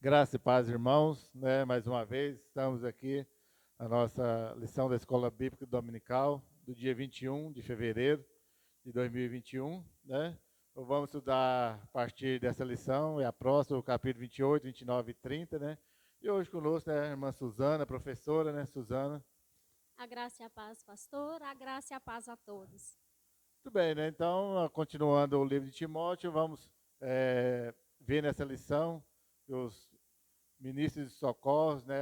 Graça e paz, irmãos, né? Mais uma vez, estamos aqui na nossa lição da Escola Bíblica Dominical do dia 21 de fevereiro de 2021, né? Então, vamos estudar a partir dessa lição, é a próxima, o capítulo 28, 29 e 30, né? E hoje conosco, né, a irmã Suzana, professora, né, Suzana? A graça e a paz, pastor. A graça e a paz a todos. Tudo bem, né? Então, continuando o livro de Timóteo, vamos ver nessa lição os ministros de socorros, né,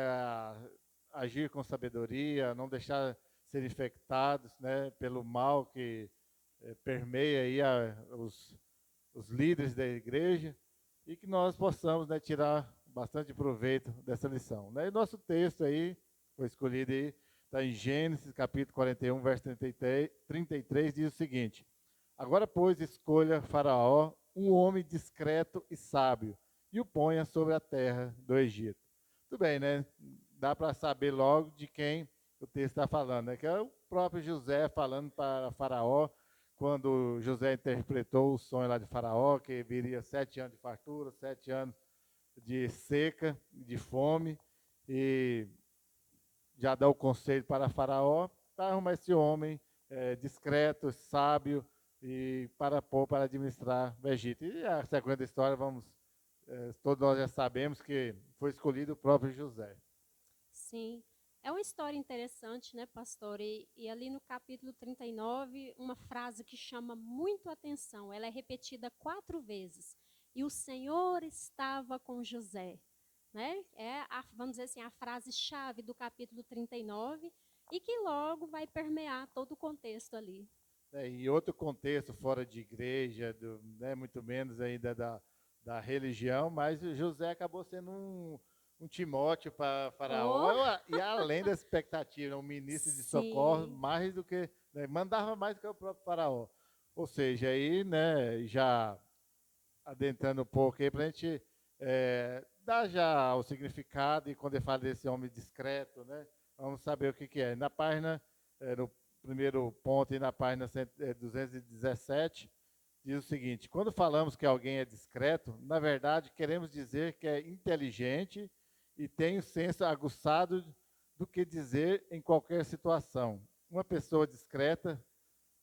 agir com sabedoria, não deixar ser infectados, né, pelo mal que permeia aí os líderes da igreja e que nós possamos, né, tirar bastante proveito dessa lição. Né? E nosso texto aí foi escolhido aí, está em Gênesis capítulo 41, verso 33, diz o seguinte: Agora, pois, escolha Faraó um homem discreto e sábio e o ponha sobre a terra do Egito. Tudo bem, né? Dá para saber logo de quem o texto está falando, né? Que é o próprio José falando para Faraó, quando José interpretou o sonho lá de Faraó, que viria 7 anos de fartura, 7 anos de seca, de fome, e já dá o conselho para Faraó, para arrumar esse homem discreto, sábio, e para pôr para administrar o Egito. E a sequência da história, todos nós já sabemos que foi escolhido o próprio José. Sim, é uma história interessante, né, pastor? E ali no capítulo 39, uma frase que chama muito a atenção. Ela é repetida 4 vezes. E o Senhor estava com José. Né? Vamos dizer assim, a frase-chave do capítulo 39 e que logo vai permear todo o contexto ali. E outro contexto fora de igreja, né, muito menos ainda da religião, mas José acabou sendo um Timóteo para Faraó, Oh, e além da expectativa, um ministro de socorro, sim, mais do que, né, mandava mais do que o próprio Faraó. Ou seja, aí, né, já adentrando um pouco aí, para a gente dar já o significado, e quando ele fala desse homem discreto, né, vamos saber o que, que é. Na página, no primeiro ponto, e na página 217, diz o seguinte: quando falamos que alguém é discreto, na verdade queremos dizer que é inteligente e tem o senso aguçado do que dizer em qualquer situação. Uma pessoa discreta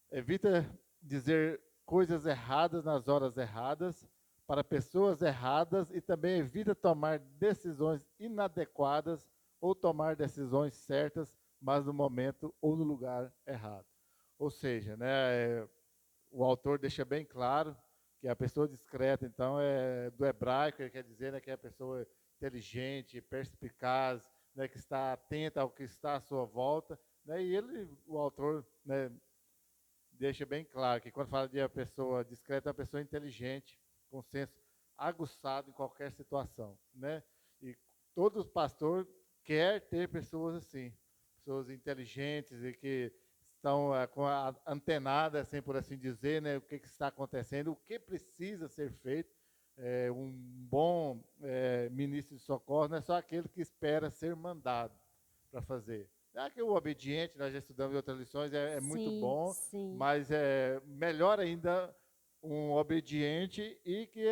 evita dizer coisas erradas nas horas erradas, para pessoas erradas, e também evita tomar decisões inadequadas ou tomar decisões certas, mas no momento ou no lugar errado. Ou seja, né, o autor deixa bem claro que a pessoa discreta, então, é do hebraico, ele quer dizer, né, que é a pessoa inteligente, perspicaz, né, que está atenta ao que está à sua volta, né, e o autor, né, deixa bem claro que quando fala de uma pessoa discreta, é uma pessoa inteligente, com senso aguçado em qualquer situação, né? E todo pastor quer ter pessoas assim, pessoas inteligentes e que estão com a antenada, assim por assim dizer, né? O que está acontecendo, o que precisa ser feito. Um bom ministro de socorro não é só aquele que espera ser mandado para fazer. É que o obediente, nós já estudamos em outras lições, é muito sim, bom, sim. mas é melhor ainda um obediente e que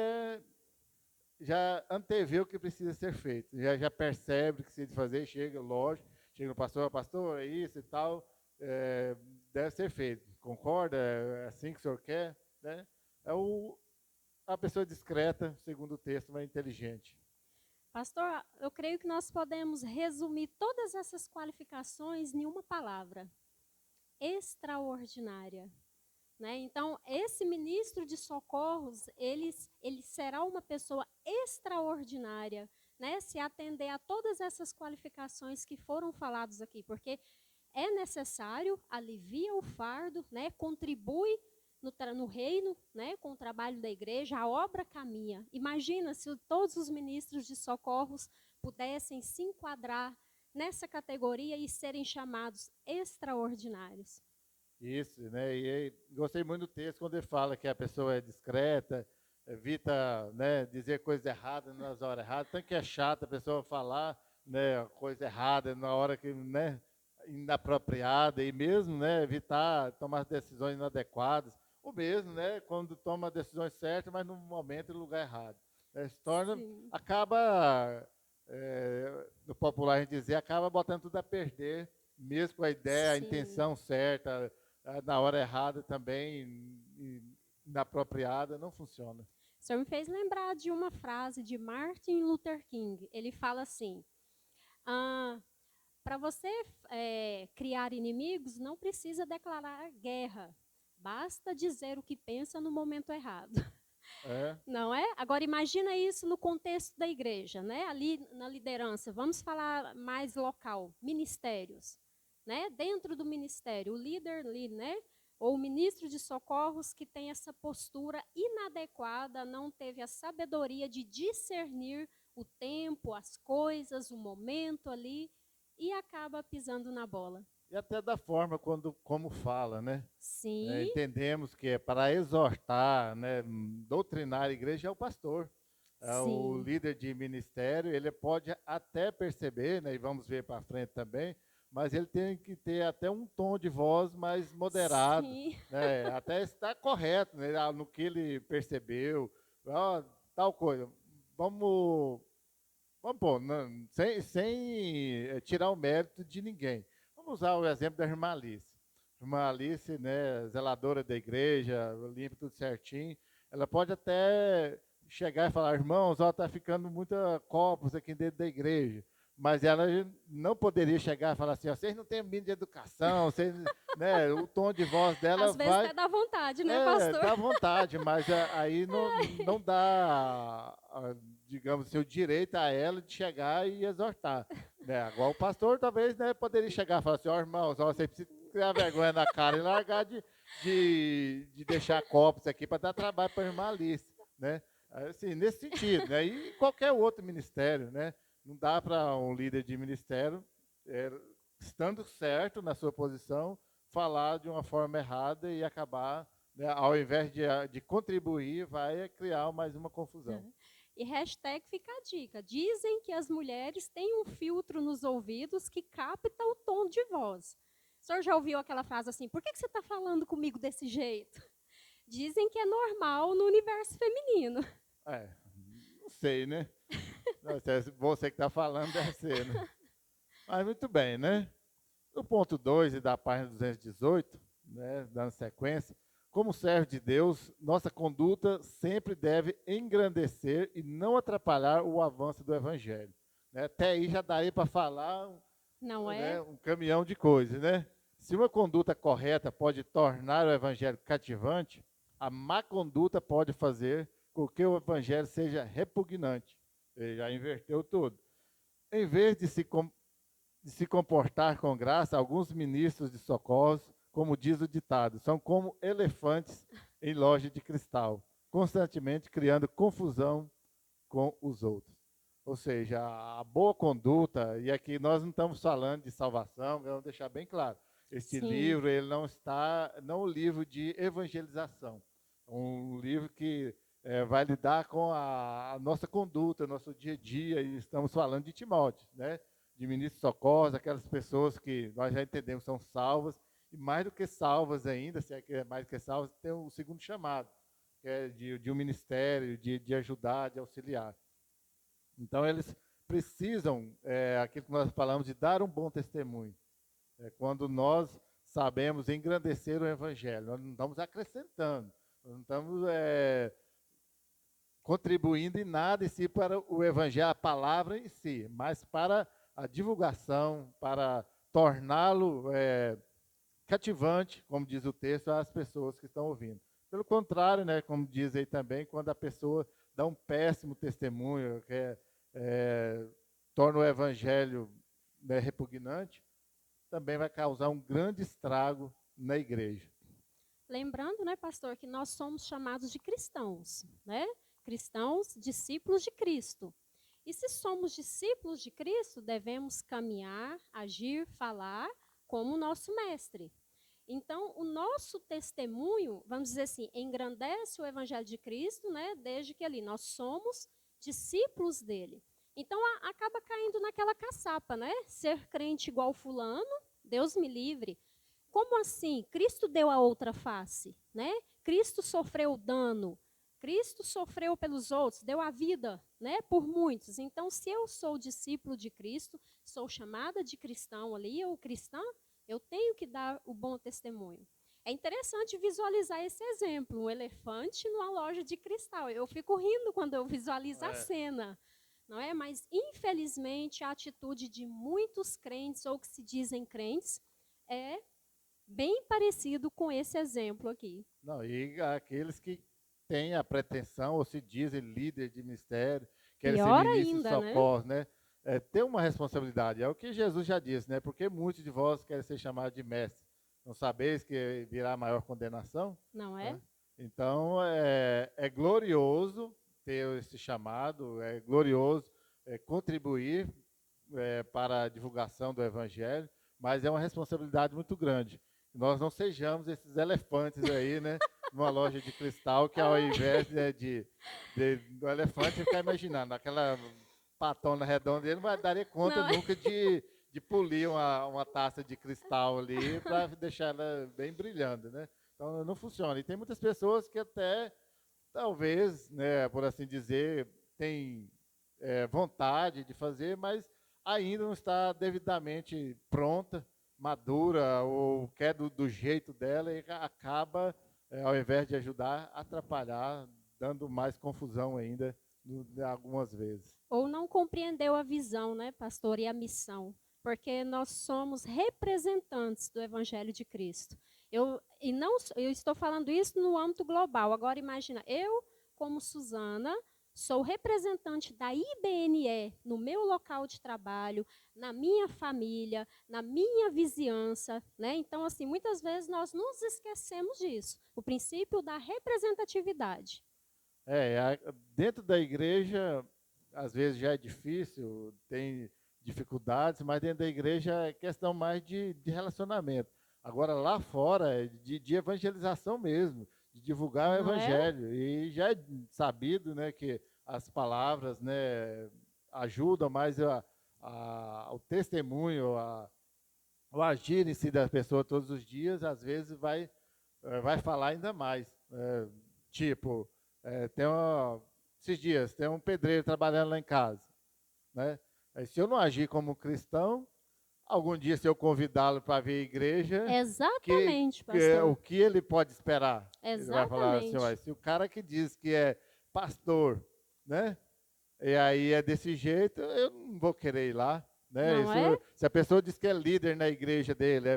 já antevê o que precisa ser feito, já percebe o que precisa fazer, chega, lógico, chega no pastor, pastor, é isso e tal, deve ser feito. Concorda? É assim que o senhor quer? Né? É a pessoa discreta, segundo o texto, mas inteligente. Pastor, eu creio que nós podemos resumir todas essas qualificações em uma palavra: extraordinária. Né? Então, esse ministro de socorros, ele será uma pessoa extraordinária, né? Se atender a todas essas qualificações que foram faladas aqui, porque é necessário, alivia o fardo, né? Contribui no reino, né? Com o trabalho da igreja, a obra caminha. Imagina se todos os ministros de socorros pudessem se enquadrar nessa categoria e serem chamados extraordinários. Isso, né? E gostei muito do texto quando ele fala que a pessoa é discreta, evita, né, dizer coisas erradas nas horas erradas. Tanto que é chato a pessoa falar, né, coisa errada na hora que, né, inapropriada, e mesmo, né, evitar tomar decisões inadequadas, ou mesmo, né, quando toma decisões certas, mas no momento e no lugar errado. Se torna, Sim, acaba, no popular a gente dizer, acaba botando tudo a perder, mesmo com a ideia, a sim. intenção certa, na hora errada também, inapropriada, não funciona. O senhor me fez lembrar de uma frase de Martin Luther King. Ele fala assim: ah, para você criar inimigos, não precisa declarar guerra. Basta dizer o que pensa no momento errado. É, Não é? Agora imagina isso no contexto da igreja, né? Ali na liderança, vamos falar mais local, ministérios, né? Dentro do ministério, o líder ali, né? Ou o ministro de socorros que tem essa postura inadequada, não teve a sabedoria de discernir o tempo, as coisas, o momento ali e acaba pisando na bola. e até da forma como fala, né? Sim, Entendemos que é para exortar, né, doutrinar a igreja é o pastor. O sim, líder de ministério, ele pode até perceber, né, e vamos ver para frente também, mas ele tem que ter até um tom de voz mais moderado, sim. né, até estar correto, né, no que ele percebeu, ó, tal coisa. Vamos, vamos pôr, sem tirar o mérito de ninguém. Vamos usar o exemplo da irmã Alice. Irmã Alice, né, zeladora da igreja, limpa tudo certinho. Ela pode até chegar e falar, irmãos, ó, tá ficando muita copos aqui dentro da igreja. Mas ela não poderia chegar e falar assim, ó, vocês não têm mínimo de educação, vocês, né, o tom de voz dela Às vezes vai até dá vontade, né, pastor? dá vontade, mas aí não dá, digamos assim, o direito a ela de chegar e exortar. Né? Agora o pastor talvez, né, poderia chegar e falar assim, ó, irmãos, ó, você precisa criar vergonha na cara e largar de deixar copos aqui para dar trabalho para a irmã Alice. Né? Assim, nesse sentido, né? E qualquer outro ministério, né? Não dá para um líder de ministério, é, estando certo na sua posição, falar de uma forma errada e acabar, né, ao invés de contribuir, vai criar mais uma confusão. E hashtag fica a dica. Dizem que as mulheres têm um filtro nos ouvidos que capta o tom de voz. O senhor já ouviu aquela frase assim, por que você está falando comigo desse jeito? Dizem que é normal no universo feminino. É, não sei, né? Não, se é você que está falando, deve ser, né? Mas muito bem, né? No ponto 2 e da página 218, né, dando sequência, como servo de Deus, nossa conduta sempre deve engrandecer e não atrapalhar o avanço do Evangelho. Né? Até aí já daria para falar, Não né, é? um caminhão de coisas, né? Se uma conduta correta pode tornar o Evangelho cativante, a má conduta pode fazer com que o Evangelho seja repugnante. Ele já inverteu tudo. Em vez de se comportar com graça, alguns ministros de socorros, como diz o ditado, são como elefantes em loja de cristal, constantemente criando confusão com os outros. Ou seja, a boa conduta, e aqui nós não estamos falando de salvação, vamos deixar bem claro. Este Sim. livro, ele não é um livro de evangelização. É um livro que vai lidar com a nossa conduta, nosso dia a dia, e estamos falando de Timóteo, né? De ministros de socorros, aquelas pessoas que nós já entendemos são salvas, e mais do que salvas ainda, se é que é mais do que salvas, tem o segundo chamado, que é de um ministério, de ajudar, de auxiliar. Então, eles precisam, aquilo que nós falamos, de dar um bom testemunho. Quando nós sabemos engrandecer o Evangelho, nós não estamos acrescentando, nós não estamos contribuindo em nada em si para o Evangelho, a palavra em si, mas para a divulgação, para torná-lo cativante, como diz o texto, às pessoas que estão ouvindo. Pelo contrário, né, como diz aí também, quando a pessoa dá um péssimo testemunho, torna o evangelho, né, repugnante, também vai causar um grande estrago na igreja. Lembrando, né, pastor, que nós somos chamados de cristãos, né? Cristãos, discípulos de Cristo. E se somos discípulos de Cristo, devemos caminhar, agir, falar como o nosso mestre. Então, o nosso testemunho, vamos dizer assim, engrandece o evangelho de Cristo, né? Desde que ali nós somos discípulos dele. Então, acaba caindo naquela caçapa, né? Ser crente igual fulano, Deus me livre. Como assim? Cristo deu a outra face, né? Cristo sofreu dano. Cristo sofreu pelos outros, deu a vida, né, por muitos. Então, se eu sou discípulo de Cristo, sou chamada de cristão ali, ou cristã, eu tenho que dar o bom testemunho. É interessante visualizar esse exemplo, um elefante numa loja de cristal. Eu fico rindo quando eu visualizo a cena, não é? Mas, infelizmente, a atitude de muitos crentes, ou que se dizem crentes, é bem parecido com esse exemplo aqui. Não, e aqueles que têm a pretensão, ou se dizem líder de ministério, querem ser Pior ministro de ainda, né? socorro, né? Tem uma responsabilidade, é o que Jesus já disse, né? Porque muitos de vós querem ser chamados de mestre. Não sabeis que virá maior condenação? Não é? Né? Então, é glorioso ter esse chamado, é glorioso contribuir para a divulgação do Evangelho, mas é uma responsabilidade muito grande. Nós não sejamos esses elefantes aí, né? Numa loja de cristal, que ao invés do elefante, ficar imaginando, aquela patona redonda, ele não vai dar conta Não, nunca de polir uma taça de cristal ali para deixar ela bem brilhando, né? Então não funciona. E tem muitas pessoas que até, talvez, né, por assim dizer, têm vontade de fazer, mas ainda não está devidamente pronta, madura, ou quer do jeito dela e acaba, ao invés de ajudar, atrapalhar, dando mais confusão ainda algumas vezes. ou não compreendeu a visão, né, pastor, e a missão, porque nós somos representantes do Evangelho de Cristo. Eu estou falando isso no âmbito global. Agora imagina, eu, como Suzana, sou representante da IBNE no meu local de trabalho, na minha família, na minha vizinhança, né? Então, assim, muitas vezes nós nos esquecemos disso, o princípio da representatividade. Dentro da igreja, às vezes já é difícil, tem dificuldades, mas dentro da igreja é questão mais de relacionamento. Agora, lá fora, é de evangelização mesmo, de divulgar o Não é? evangelho. E já é sabido, né, que as palavras, né, ajudam mais o testemunho, o agir em si da pessoa todos os dias, às vezes vai falar ainda mais. Tipo, esses dias, tem um pedreiro trabalhando lá em casa, né? Aí, se eu não agir como cristão, algum dia, se eu convidá-lo para vir à igreja, Exatamente, o pastor. que ele pode esperar? Ele vai falar assim, Exatamente. "Ué, se o cara que diz que é pastor, né? E aí é desse jeito, eu não vou querer ir lá, né? Não é? Se a pessoa diz que é líder na igreja dele,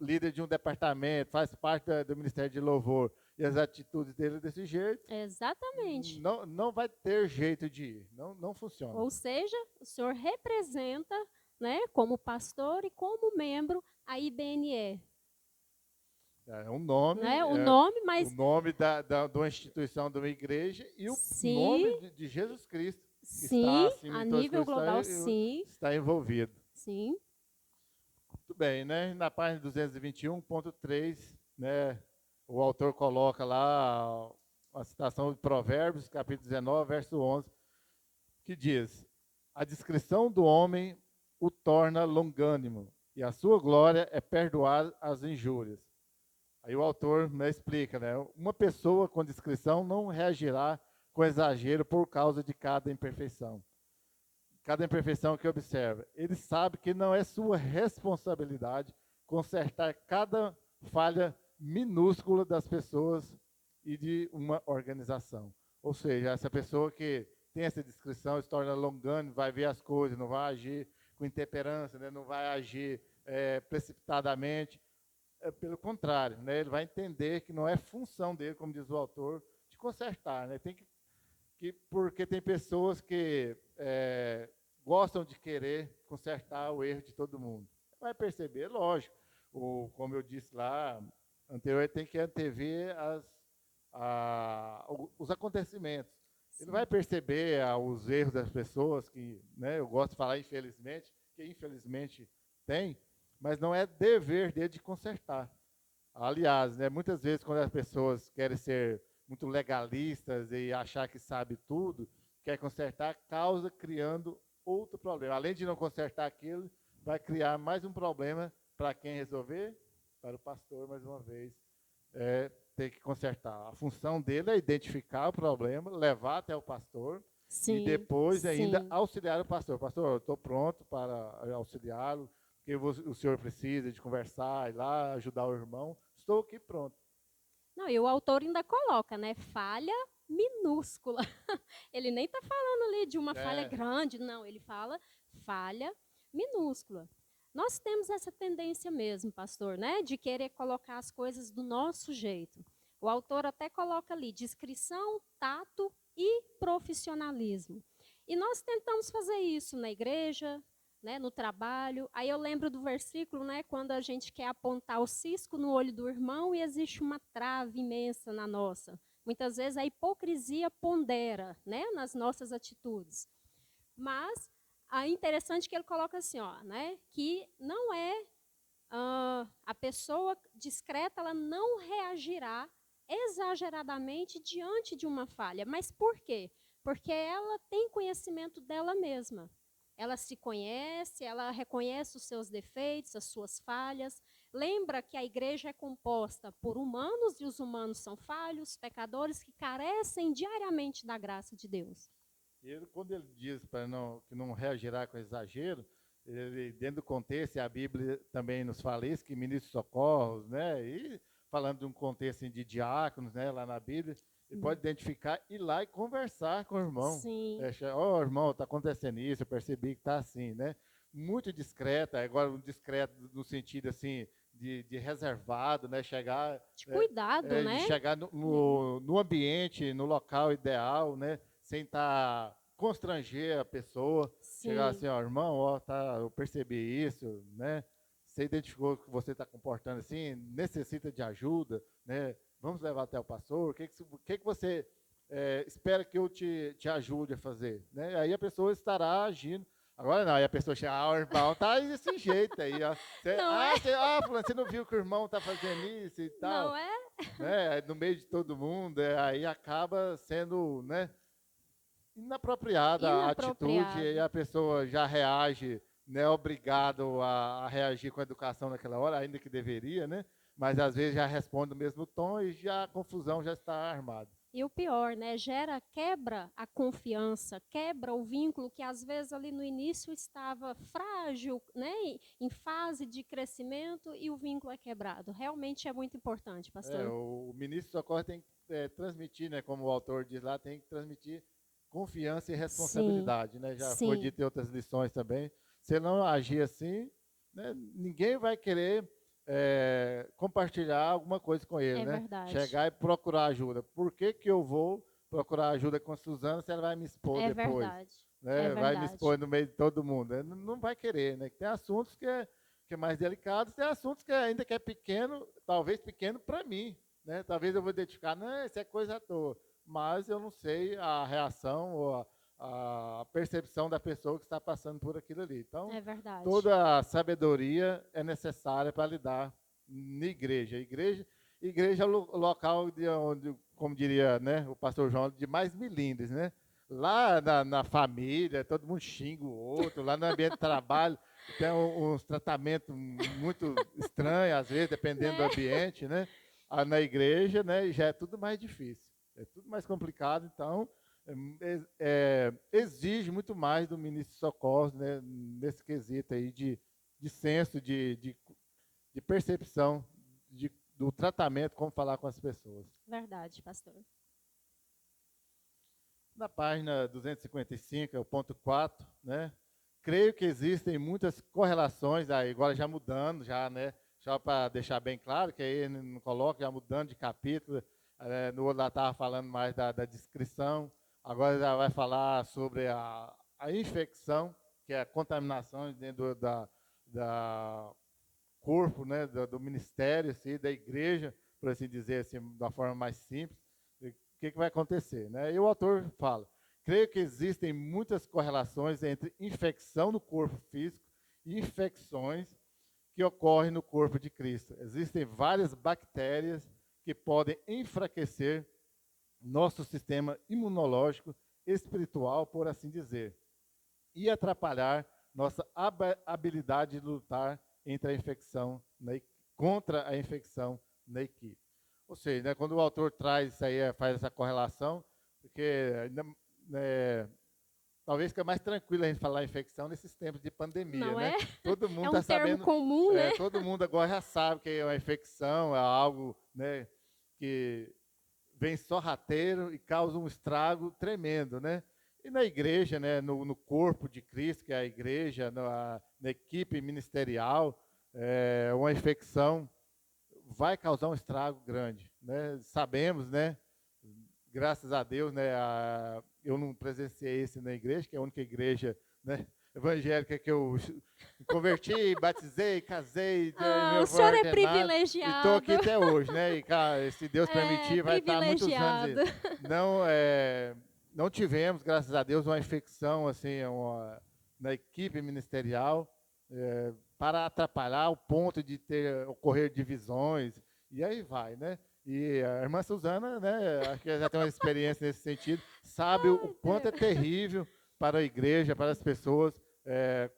líder de um departamento, faz parte do ministério de louvor, e as atitudes dele é desse jeito, Exatamente. não vai ter jeito de ir, não funciona. Ou seja, o senhor representa, né, como pastor e como membro, a IBNE. É um nome, Né? O nome, o mas nome de uma instituição, de uma igreja, e o sim, nome de Jesus Cristo, que está sim, acima a de todas as nível coisas, global, sim, está envolvido. sim. Muito bem, né? Na página 221.3, né, o autor coloca lá a citação de Provérbios, capítulo 19, verso 11, que diz: a discrição do homem o torna longânimo, e a sua glória é perdoar as injúrias. Aí o autor, né, explica, né? Uma pessoa com discrição não reagirá com exagero por causa de cada imperfeição. Cada imperfeição que observa. Ele sabe que não é sua responsabilidade consertar cada falha minúscula das pessoas e de uma organização. Ou seja, essa pessoa que tem essa discrição se torna longânime, vai ver as coisas, não vai agir com intemperância, né? Não vai agir precipitadamente. Pelo contrário, né? Ele vai entender que não é função dele, como diz o autor, de consertar. Né? Porque tem pessoas que gostam de querer consertar o erro de todo mundo. Vai perceber, lógico. Como eu disse lá anterior, tem que antever os acontecimentos. Sim. Ele vai perceber os erros das pessoas, que, né, eu gosto de falar infelizmente, que infelizmente tem, mas não é dever dele de consertar. Aliás, né, muitas vezes quando as pessoas querem ser muito legalistas e achar que sabe tudo, quer consertar, causa criando outro problema. Além de não consertar aquilo, vai criar mais um problema para quem resolver? Para o pastor, mais uma vez. ter que consertar. A função dele é identificar o problema, levar até o pastor e Sim, depois ainda sim. auxiliar o pastor. Pastor, eu estou pronto para auxiliá-lo, porque o senhor precisa de conversar, ir lá, ajudar o irmão. Estou aqui pronto. Não, e o autor ainda coloca, né? Falha minúscula. Ele nem está falando ali de uma falha É, grande, não. Ele fala falha minúscula. Nós temos essa tendência mesmo, pastor, né? De querer colocar as coisas do nosso jeito. O autor até coloca ali discrição, tato e profissionalismo. E nós tentamos fazer isso na igreja, né, no trabalho. Aí eu lembro do versículo, né, quando a gente quer apontar o cisco no olho do irmão e existe uma trave imensa na nossa. Muitas vezes a hipocrisia pondera, né, nas nossas atitudes. Mas é interessante que ele coloca assim, ó, né, que não é a pessoa discreta, ela não reagirá exageradamente diante de uma falha. Mas por quê? Porque ela tem conhecimento dela mesma. Ela se conhece, ela reconhece os seus defeitos, as suas falhas. Lembra que a igreja é composta por humanos e os humanos são falhos, pecadores que carecem diariamente da graça de Deus. e ele, quando ele diz para não, que não reagirá com exagero, ele, dentro do contexto, e a Bíblia também nos fala isso, que ministros socorros, né? E falando de um contexto assim, de diáconos, né? Lá na Bíblia, ele pode identificar, ir lá e conversar com o irmão. Sim, Ó, irmão, está acontecendo isso, eu percebi que está assim, né? Muito discreta, agora um discreto no sentido assim, de reservado, né? Chegar, de cuidado, de né? chegar no ambiente, no local ideal, né? Sem estar constranger a pessoa, chegar Sim, assim, ó, irmão, ó, tá, eu percebi isso, né? Você identificou que você está comportando assim, necessita de ajuda, né? Vamos levar até o pastor. O que você espera que eu te ajude a fazer, né? Aí a pessoa estará agindo. Agora não, aí a pessoa chega, o irmão tá desse jeito aí, ó. não é? Fulano, você não viu que o irmão tá fazendo isso e Não tal, é? né? No meio de todo mundo, aí acaba sendo, né? Inapropriada a atitude Inapropriado. e a pessoa já reage, né, obrigado a reagir com a educação naquela hora, ainda que deveria, né? Mas às vezes já responde no mesmo tom e já a confusão já está armada. E o pior, né? Quebra a confiança, quebra o vínculo que às vezes ali no início estava frágil, né? Em fase de crescimento e o vínculo é quebrado. Realmente é muito importante, pastor. O ministro de socorro tem que transmitir, né, como o autor diz lá, tem que transmitir confiança e Sim, responsabilidade, né? Já foi sim, dito em outras lições também. Se não agir assim, né, ninguém vai querer compartilhar alguma coisa com ele, é né? verdade. Chegar e procurar ajuda. Por que que eu vou procurar ajuda com a Suzana se ela vai me expor É depois? verdade. É Né? Vai me verdade. expor no meio de todo mundo. Não vai querer, né? Tem assuntos que é mais delicados, tem assuntos que ainda que é pequeno, talvez pequeno para mim, né? Talvez eu vou identificar, não, isso é coisa à toa, mas eu não sei a reação ou a percepção da pessoa que está passando por aquilo ali. Então, É verdade. toda a sabedoria é necessária para lidar na igreja. Igreja é o local de onde, como diria, né, o pastor João, de mais milindres, né? Lá na família, todo mundo xinga o outro, lá no ambiente de trabalho, tem uns tratamentos muito estranhos, às vezes, dependendo do Né? ambiente, né? Na igreja, né, já é tudo mais difícil, é tudo mais complicado, então exige muito mais do ministro de socorro, né, nesse quesito aí de senso, de percepção do tratamento, como falar com as pessoas. Verdade, pastor. Na página 255, é o ponto 4, né? Creio que existem muitas correlações, aí, agora já mudando, já, né? Só para deixar bem claro, que aí não coloca, já mudando de capítulo, no outro lá estava falando mais da descrição, agora já vai falar sobre a infecção, que é a contaminação dentro da corpo, né, do ministério, assim, da igreja, por assim dizer, assim, da forma mais simples. O que vai acontecer, né? E o autor fala: creio que existem muitas correlações entre infecção no corpo físico e infecções que ocorrem no corpo de Cristo. Existem várias bactérias que podem enfraquecer nosso sistema imunológico espiritual, por assim dizer, e atrapalhar nossa habilidade de lutar contra a infecção na equipe. Ou seja, né, quando o autor traz isso aí, faz essa correlação, porque né, talvez fica mais tranquilo a gente falar infecção nesses tempos de pandemia, Não né? é? Todo É mundo um está termo sabendo, comum, né? todo mundo agora já sabe que é uma infecção, é algo, né, que vem sorrateiro e causa um estrago tremendo, né? E na igreja, né, no corpo de Cristo, que é a igreja, na equipe ministerial, uma infecção vai causar um estrago grande, né? Sabemos, né? Graças a Deus, né? Eu não presenciei isso na igreja, que é a única igreja, né, evangélica que eu me converti, batizei, casei, Ah, meu o avô senhor é ordenado, e estou privilegiado. aqui até hoje, né? E cara, se Deus É permitir, vai estar muitos anos aí. privilegiado. Não, não tivemos, graças a Deus, uma infecção assim, na equipe ministerial para atrapalhar o ponto de ocorrer divisões, e aí vai, né? E a irmã Suzana, né, acho que já tem uma experiência nesse sentido, sabe o Ai, quanto é Deus. terrível para a igreja, para as pessoas,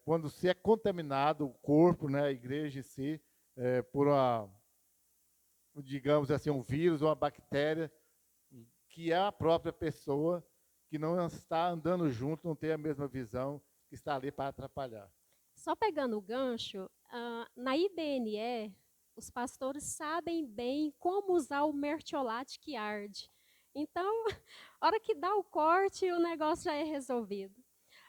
quando se é contaminado o corpo, né, a igreja em si, por digamos assim, um vírus, uma bactéria, que é a própria pessoa que não está andando junto, não tem a mesma visão, que está ali para atrapalhar. Só pegando o gancho, na IBNE, os pastores sabem bem como usar o mertiolate que arde. Então, a hora que dá o corte, o negócio já é resolvido.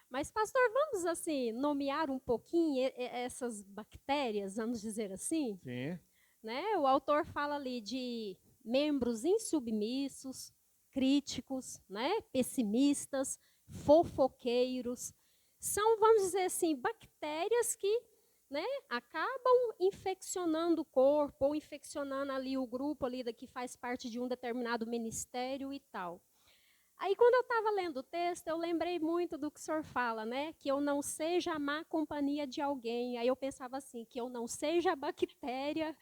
Mas, pastor, vamos assim nomear um pouquinho essas bactérias, vamos dizer assim, Sim, né? O autor fala ali de membros insubmissos, críticos, né? Pessimistas, fofoqueiros. São, vamos dizer assim, bactérias que, né, acabam infeccionando o corpo ou infeccionando ali o grupo ali que faz parte de um determinado ministério e tal. Aí, quando eu estava lendo o texto, eu lembrei muito do que o senhor fala, né? Que eu não seja a má companhia de alguém. Aí eu pensava assim, que eu não seja a bactéria,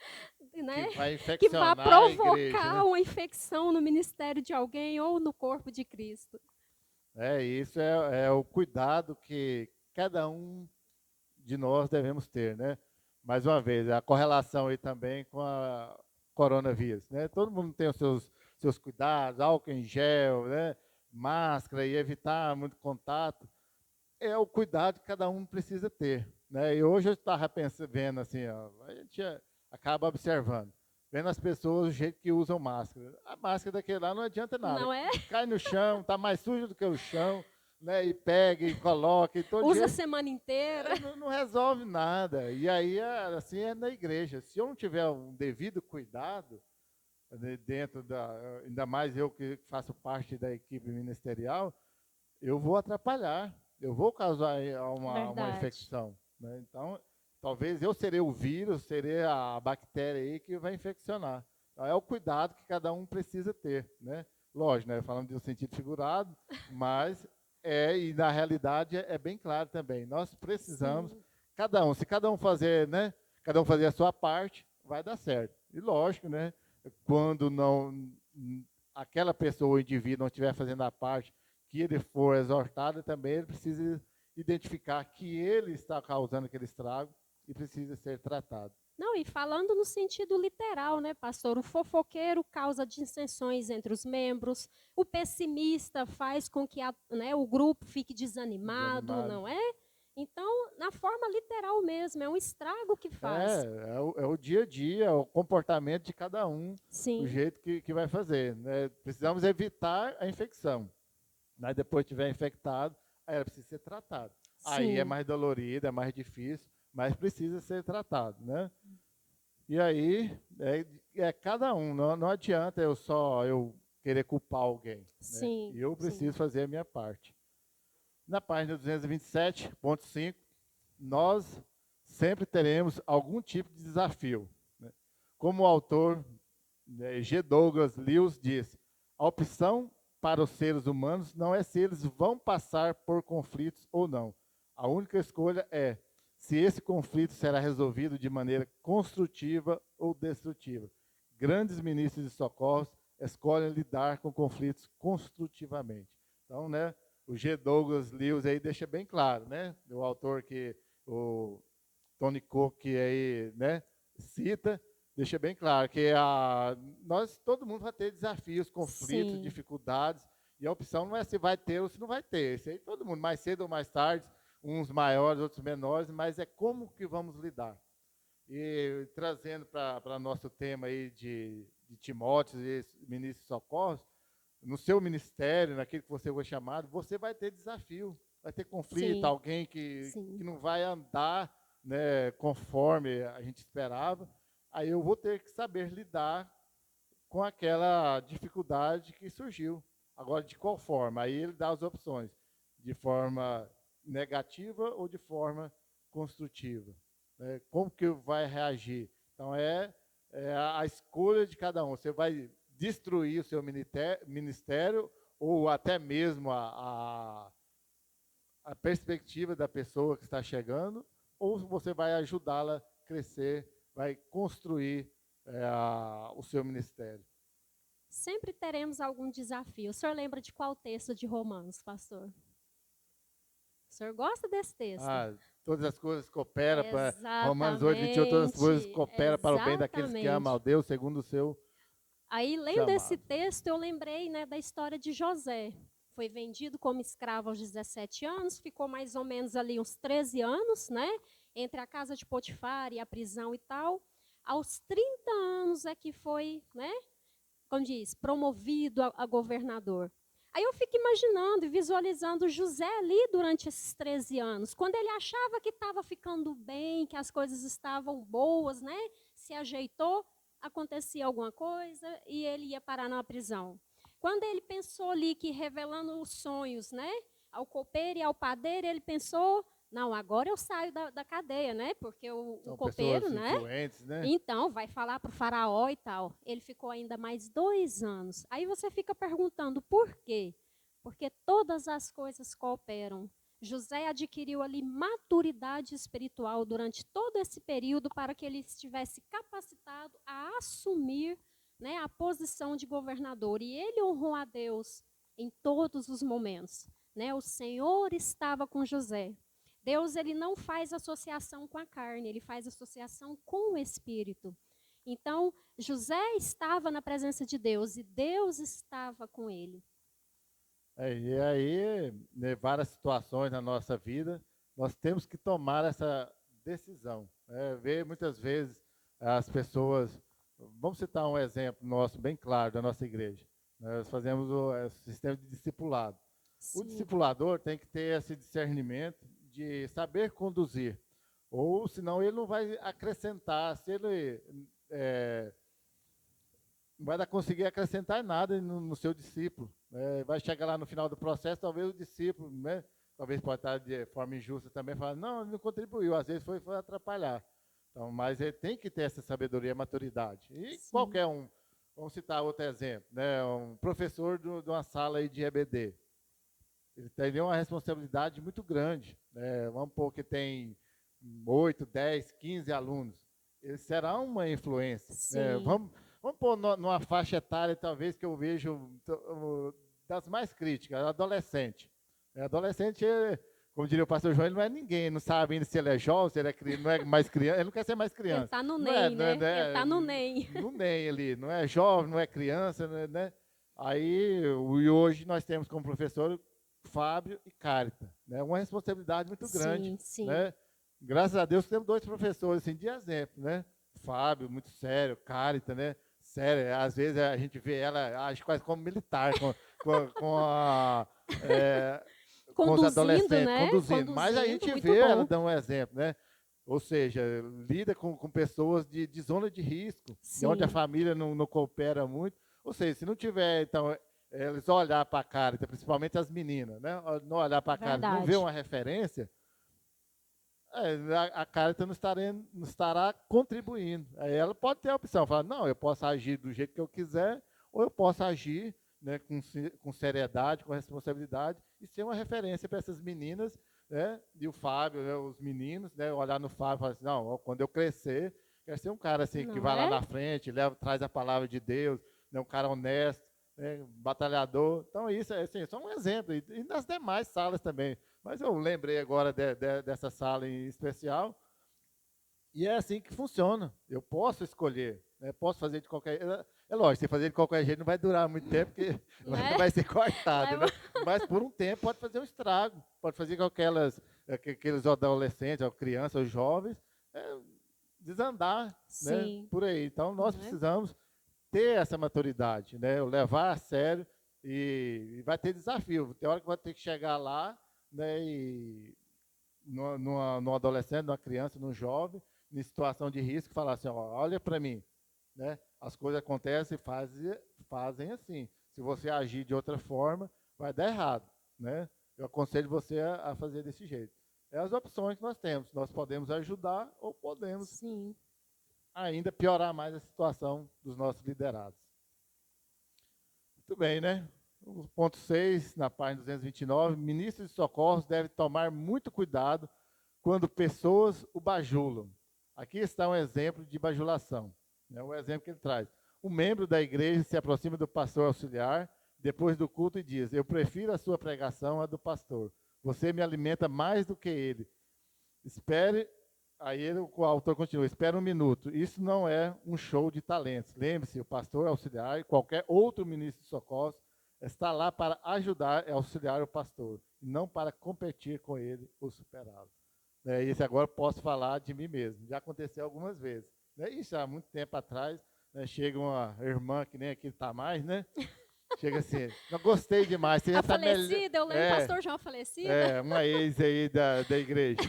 né? que vai Que vá infeccionar a igreja, provocar né? uma infecção no ministério de alguém ou no corpo de Cristo. Isso é o cuidado que cada um de nós devemos ter, né? Mais uma vez, a correlação aí também com a coronavírus, né? Todo mundo tem os seus cuidados, álcool em gel, né? Máscara e evitar muito contato. É o cuidado que cada um precisa ter, né? E hoje eu estava vendo assim, ó, a gente acaba observando, vendo as pessoas o jeito que usam máscara. A máscara daquele lá não adianta nada. Não é? Cai no chão, está mais sujo do que o chão, né? E pega e coloca e todo Usa a jeito semana inteira. não resolve nada. E aí, assim, é na igreja. Se eu não tiver um devido cuidado, né, dentro ainda mais eu que faço parte da equipe ministerial, eu vou atrapalhar, eu vou causar uma Verdade. infecção, né? Então, talvez eu serei o vírus, serei a bactéria aí que vai infeccionar. Então, é o cuidado que cada um precisa ter, né? Lógico, né? Falando de um sentido figurado, mas e na realidade é bem claro também. Nós precisamos, Sim. se cada um fazer, né? Cada um fazer a sua parte, vai dar certo. E lógico, né? Quando não aquela pessoa, o indivíduo, não estiver fazendo a parte que ele for exortado, também ele precisa identificar que ele está causando aquele estrago e precisa ser tratado. Não, e falando no sentido literal, né, pastor? O fofoqueiro causa dissensões entre os membros, o pessimista faz com que né, o grupo fique desanimado, Desanimado. não é? Então, na forma literal mesmo, é um estrago que faz. É o dia a dia, é o comportamento de cada um, o Sim, jeito que vai fazer, né? Precisamos evitar a infecção. Mas depois que estiver infectado, aí ela precisa ser tratado. Aí é sim. mais dolorido, é mais difícil, mas precisa ser tratado, né? E aí é cada um, não adianta eu querer culpar alguém, né? Sim, Eu sim. preciso fazer a minha parte. Na página 227.5, nós sempre teremos algum tipo de desafio, né? Como o autor, né, G. Douglas Lewis diz, a opção para os seres humanos não é se eles vão passar por conflitos ou não. A única escolha é se esse conflito será resolvido de maneira construtiva ou destrutiva. Grandes ministros de socorros escolhem lidar com conflitos construtivamente. Então, né, o G. Douglas Lewis aí deixa bem claro, né, o autor que o Tony Cook aí, né, cita, deixa bem claro que todo mundo vai ter desafios, conflitos, Sim, dificuldades, e a opção não é se vai ter ou se não vai ter. Isso aí todo mundo, mais cedo ou mais tarde, uns maiores, outros menores, mas é como que vamos lidar. E trazendo para nosso tema aí de Timóteo e ministros de socorros, no seu ministério, naquilo que você foi chamado, você vai ter desafio, vai ter conflito, sim, alguém que sim, não vai andar, né, conforme a gente esperava. Aí eu vou ter que saber lidar com aquela dificuldade que surgiu. Agora, de qual forma? Aí ele dá as opções, de forma negativa ou de forma construtiva. Né? Como que vai reagir? Então, é a escolha de cada um. Você vai destruir o seu ministério ou até mesmo a perspectiva da pessoa que está chegando, ou você vai ajudá-la a crescer, vai construir o seu ministério. sempre teremos algum desafio. O senhor lembra de qual texto de Romanos, pastor? O senhor gosta desse texto? Ah, todas as coisas cooperam para Romanos 8, 28, todas as coisas Exatamente, cooperam para o bem daqueles que amam a exatamente. Deus, segundo o seu Aí, lendo esse chamado. texto, eu lembrei, né, da história de José. Foi vendido como escravo aos 17 anos, ficou mais ou menos ali uns 13 anos, né, entre a casa de Potifar e a prisão e tal. Aos 30 anos é que foi, né, como diz, promovido a governador. Aí eu fico imaginando e visualizando José ali durante esses 13 anos, quando ele achava que estava ficando bem, que as coisas estavam boas, né? Se ajeitou, acontecia alguma coisa e ele ia parar na prisão. Quando ele pensou ali que revelando os sonhos, né? Ao copeiro e ao padeiro, ele pensou, não, agora eu saio da cadeia, né? Porque o São copeiro, pessoas né? influentes, né? Então, vai falar para o faraó e tal. Ele ficou ainda mais 2 anos. Aí você fica perguntando por quê? Porque todas as coisas cooperam. José adquiriu ali maturidade espiritual durante todo esse período para que ele estivesse capacitado a assumir, né, a posição de governador. E ele honrou a Deus em todos os momentos. Né? O Senhor estava com José. Deus ele não faz associação com a carne, ele faz associação com o espírito. Então, José estava na presença de Deus e Deus estava com ele. E aí, né, várias situações na nossa vida, nós temos que tomar essa decisão. Ver muitas vezes as pessoas. Vamos citar um exemplo nosso, bem claro, da nossa igreja. Nós fazemos o sistema de discipulado. O Sim, discipulador tem que ter esse discernimento de saber conduzir, ou senão ele não vai acrescentar, se ele não vai conseguir acrescentar nada no seu discípulo. Vai chegar lá no final do processo, talvez o discípulo, né, talvez pode estar de forma injusta também, falar, não, ele não contribuiu, às vezes foi atrapalhar. Então, mas ele tem que ter essa sabedoria e maturidade. E sim, qualquer um, vamos citar outro exemplo, né, um professor de uma sala aí de EBD, ele tem uma responsabilidade muito grande. Né? Vamos pôr que tem 8, 10, 15 alunos. Ele será uma influência. Né? sim. Vamos pôr numa faixa etária, talvez, que eu vejo das mais críticas, adolescente. Adolescente, como diria o pastor João, ele não é ninguém, não sabe ainda se ele é jovem, se ele não é mais criança, ele não quer ser mais Ele criança. está no Não é, NEM, não é, né? não Ele é, está no NEM. no NEM ali, não é jovem, não é criança, né? Aí, e hoje nós temos como professor Fábio e Carita, né? Uma responsabilidade muito grande, Sim, sim. né? Graças a Deus temos dois professores assim de exemplo, né? Fábio, muito sério, Carita, né? Sério, às vezes a gente vê ela, age quase como militar, com é, com os Conduzindo, adolescentes, né? conduzindo. Mas a Conduzindo, gente muito vê ela bom. dando um exemplo, né? Ou seja, lida com pessoas de zona de risco, de onde a Sim, família não coopera muito. Ou seja, se não tiver, então, eles olhar para a cara, principalmente as meninas, né? Não olhar para a cara, não ver verdade. uma referência, a Carita não estará contribuindo. Aí ela pode ter a opção, falar, não, eu posso agir do jeito que eu quiser, ou eu posso agir, né, com seriedade, com responsabilidade, e ser uma referência para essas meninas, né, e o Fábio, né, os meninos, né, olhar no Fábio e falar assim, não, quando eu crescer, quero ser um cara assim, que Não vai lá é? na frente, traz a palavra de Deus, né, um cara honesto, né, batalhador. Então, isso é assim, só um exemplo. E nas demais salas também. Mas eu lembrei agora dessa sala em especial, E é assim que funciona. Eu posso escolher, né? Posso fazer de qualquer. É lógico, se fazer de qualquer jeito não vai durar muito tempo, porque né? vai ser cortado, Leva... né? Mas por um tempo pode fazer um estrago, pode fazer com aqueles adolescentes, ou crianças, ou jovens, é, desandar, né? Sim. Por aí. Então nós Né? precisamos ter essa maturidade, né? Levar a sério e vai ter desafio. Tem hora que vai ter que chegar lá, né? E no adolescente, numa criança, num jovem, em situação de risco, falar assim, ó, olha para mim, né? As coisas acontecem e fazem assim. Se você agir de outra forma, vai dar errado, né? Eu aconselho você a fazer desse jeito. É as opções que nós temos. Nós podemos ajudar ou podemos Sim. ainda piorar mais a situação dos nossos liderados. Muito bem, né? O ponto 6, na página 229, ministros de socorros devem tomar muito cuidado quando pessoas o bajulam. Aqui está um exemplo de bajulação, né? O exemplo que ele traz. Um membro da igreja se aproxima do pastor auxiliar depois do culto e diz: eu prefiro a sua pregação à do pastor. Você me alimenta mais do que ele. Espere. O autor continua: espere um minuto. Isso não é um show de talentos. Lembre-se, o pastor auxiliar e qualquer outro ministro de socorros está lá para ajudar e auxiliar o pastor, e não para competir com ele ou superá-lo. Isso agora posso falar de mim mesmo. Já aconteceu algumas vezes. Isso há muito tempo atrás, né, chega uma irmã que nem aqui está mais, né? Chega assim, não gostei demais. Você já A está melhor. falecida, eu lembro, pastor João falecida. Uma ex aí da igreja.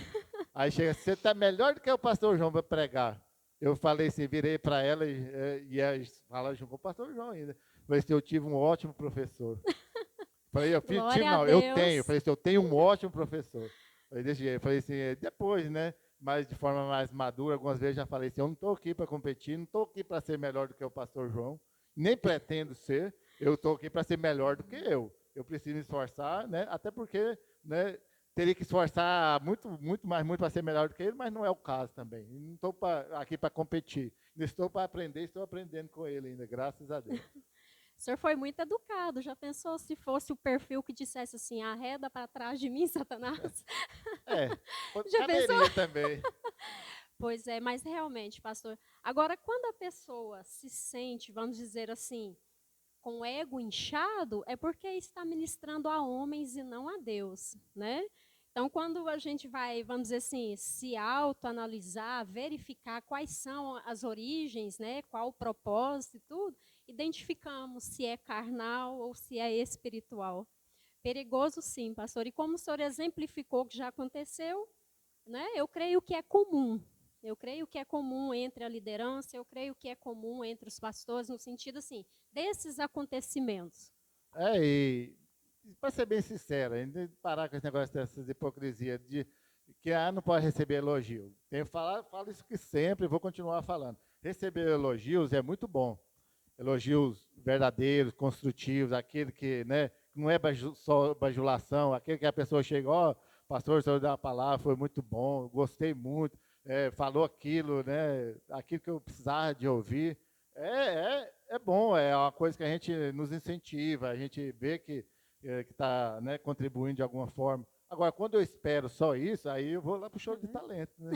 Aí chega, você está melhor do que o pastor João para pregar. Eu falei assim, virei para ela e ela fala junto com o pastor João ainda. Falei assim, eu tive um ótimo professor. Falei, eu tive, Glória a não, eu Deus. tenho. Falei assim, eu tenho um ótimo professor. Falei desse jeito. Falei assim, depois, né? Mas de forma mais madura, algumas vezes já falei assim, eu não estou aqui para competir, não estou aqui para ser melhor do que o pastor João, nem pretendo ser, eu estou aqui para ser melhor do que eu. Eu preciso me esforçar, né? Até porque, né, teria que esforçar muito para ser melhor do que ele, mas não é o caso também. Não estou aqui para competir. Estou para aprender, estou aprendendo com ele ainda, graças a Deus. O senhor foi muito educado. Já pensou se fosse o perfil que dissesse assim, arreda para trás de mim, Satanás? Já pensou? Caberia também. Pois é, mas realmente, pastor. Agora, quando a pessoa se sente, vamos dizer assim, com o ego inchado, é porque está ministrando a homens e não a Deus, né? Então, quando a gente vai, vamos dizer assim, se autoanalisar, verificar quais são as origens, né, qual o propósito e tudo, identificamos se é carnal ou se é espiritual. Perigoso sim, pastor. E como o senhor exemplificou que já aconteceu, né, eu creio que é comum. Eu creio que é comum entre a liderança, eu creio que é comum entre os pastores, no sentido assim, desses acontecimentos. E para ser bem sincero, ainda parar com esse negócio dessas hipocrisias de que não pode receber elogio. Falo isso que sempre, vou continuar falando. Receber elogios é muito bom. Elogios verdadeiros, construtivos, aquele que, né, não é só bajulação, aquele que a pessoa chega, ó, pastor, o senhor deu uma palavra, foi muito bom, gostei muito, falou aquilo, né, aquilo que eu precisava de ouvir. É bom, é uma coisa que a gente nos incentiva, a gente vê que está, né, contribuindo de alguma forma. Agora, quando eu espero só isso, aí eu vou lá para o show de talento, né?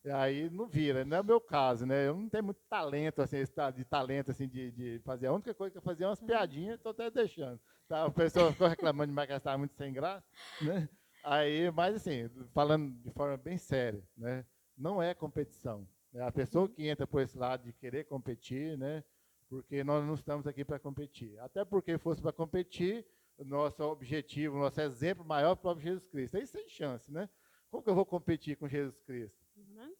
E aí não vira, não é o meu caso, né? Eu não tenho muito talento, assim, de talento, assim, de fazer. A única coisa que eu fazia é umas piadinhas, estou até deixando. Tá? O pessoal ficou reclamando demais que estava muito sem graça, né? Aí, mas assim, falando de forma bem séria, né? Não é competição. Né? A pessoa que entra por esse lado de querer competir, né? Porque nós não estamos aqui para competir. Até porque fosse para competir, o nosso objetivo, o nosso exemplo maior é o próprio Jesus Cristo. Aí sem chance, né? Como que eu vou competir com Jesus Cristo?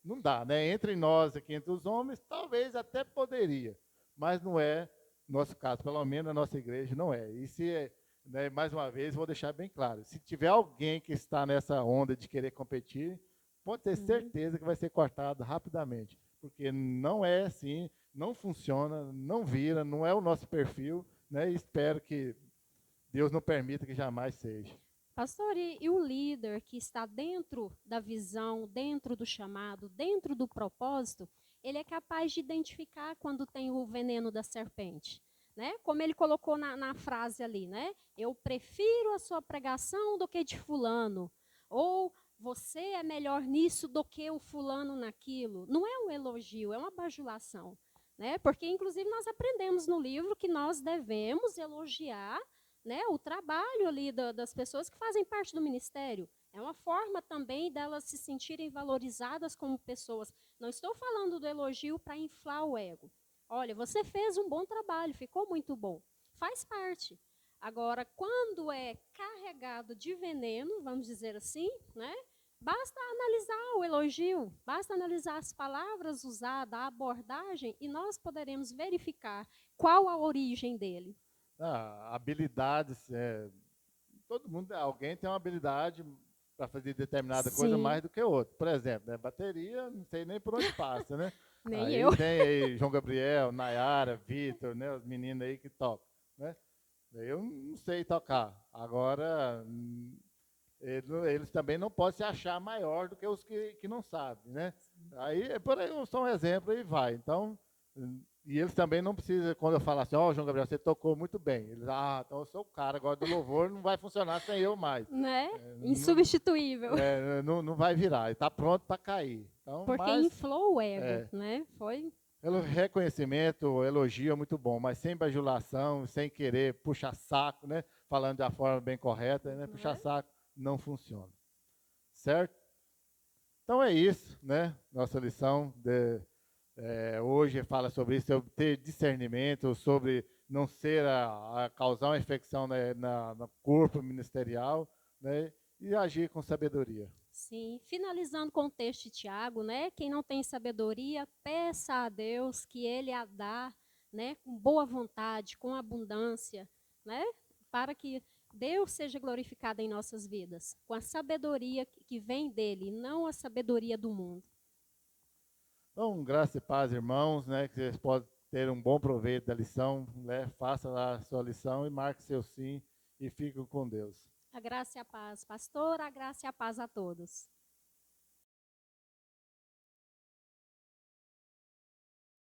Não dá, né? Entre nós aqui, entre os homens, talvez até poderia, mas não é nosso caso, pelo menos a nossa igreja não é. E se, né, mais uma vez, vou deixar bem claro, se tiver alguém que está nessa onda de querer competir, pode ter certeza que vai ser cortado rapidamente, porque não é assim, não funciona, não vira, não é o nosso perfil, né? E espero que Deus não permita que jamais seja. Pastor, e o líder que está dentro da visão, dentro do chamado, dentro do propósito, ele é capaz de identificar quando tem o veneno da serpente, né? Como ele colocou na frase ali, né? Eu prefiro a sua pregação do que de fulano. Ou você é melhor nisso do que o fulano naquilo. Não é um elogio, é uma bajulação. Né? Porque, inclusive, nós aprendemos no livro que nós devemos elogiar, né, o trabalho ali das pessoas que fazem parte do ministério. É uma forma também delas se sentirem valorizadas como pessoas. Não estou falando do elogio para inflar o ego. Olha, você fez um bom trabalho, ficou muito bom. Faz parte. Agora, quando é carregado de veneno, vamos dizer assim, né, basta analisar o elogio, basta analisar as palavras usadas, a abordagem, e nós poderemos verificar qual a origem dele. Habilidades, todo mundo, alguém tem uma habilidade para fazer determinada Sim. coisa mais do que outra. Por exemplo, né, bateria, não sei nem por onde passa, né? Nem aí eu. tem aí João Gabriel, Nayara, Vitor, né, os meninos aí que tocam, né? Eu não sei tocar. Agora, eles também não podem se achar maior do que os que não sabem, né? Aí, por aí, só um exemplo e vai. Então, e eles também não precisam, quando eu falo assim, ó, João Gabriel, você tocou muito bem. Eles, então eu sou o cara agora do louvor, não vai funcionar sem eu mais. Né? Insubstituível. Não vai virar, está pronto para cair. Então, porque inflou o ego, né? Foi... Reconhecimento, elogio é muito bom, mas sem bajulação, sem querer puxar saco, né? Falando da forma bem correta, né? Puxar saco não funciona. Certo? Então é isso, né? Nossa lição hoje fala sobre isso, sobre ter discernimento, sobre não ser a causar uma infecção no corpo ministerial, né? E agir com sabedoria. Sim, finalizando com o texto de Tiago, né? Quem não tem sabedoria, peça a Deus que Ele a dá, né? Com boa vontade, com abundância, né? Para que Deus seja glorificado em nossas vidas, com a sabedoria que vem dele, não a sabedoria do mundo. Então, graça e paz, irmãos, né? Que vocês podem ter um bom proveito da lição, né? Faça lá a sua lição e marque seu sim e fiquem com Deus. A graça e a paz, pastor, a graça e a paz a todos.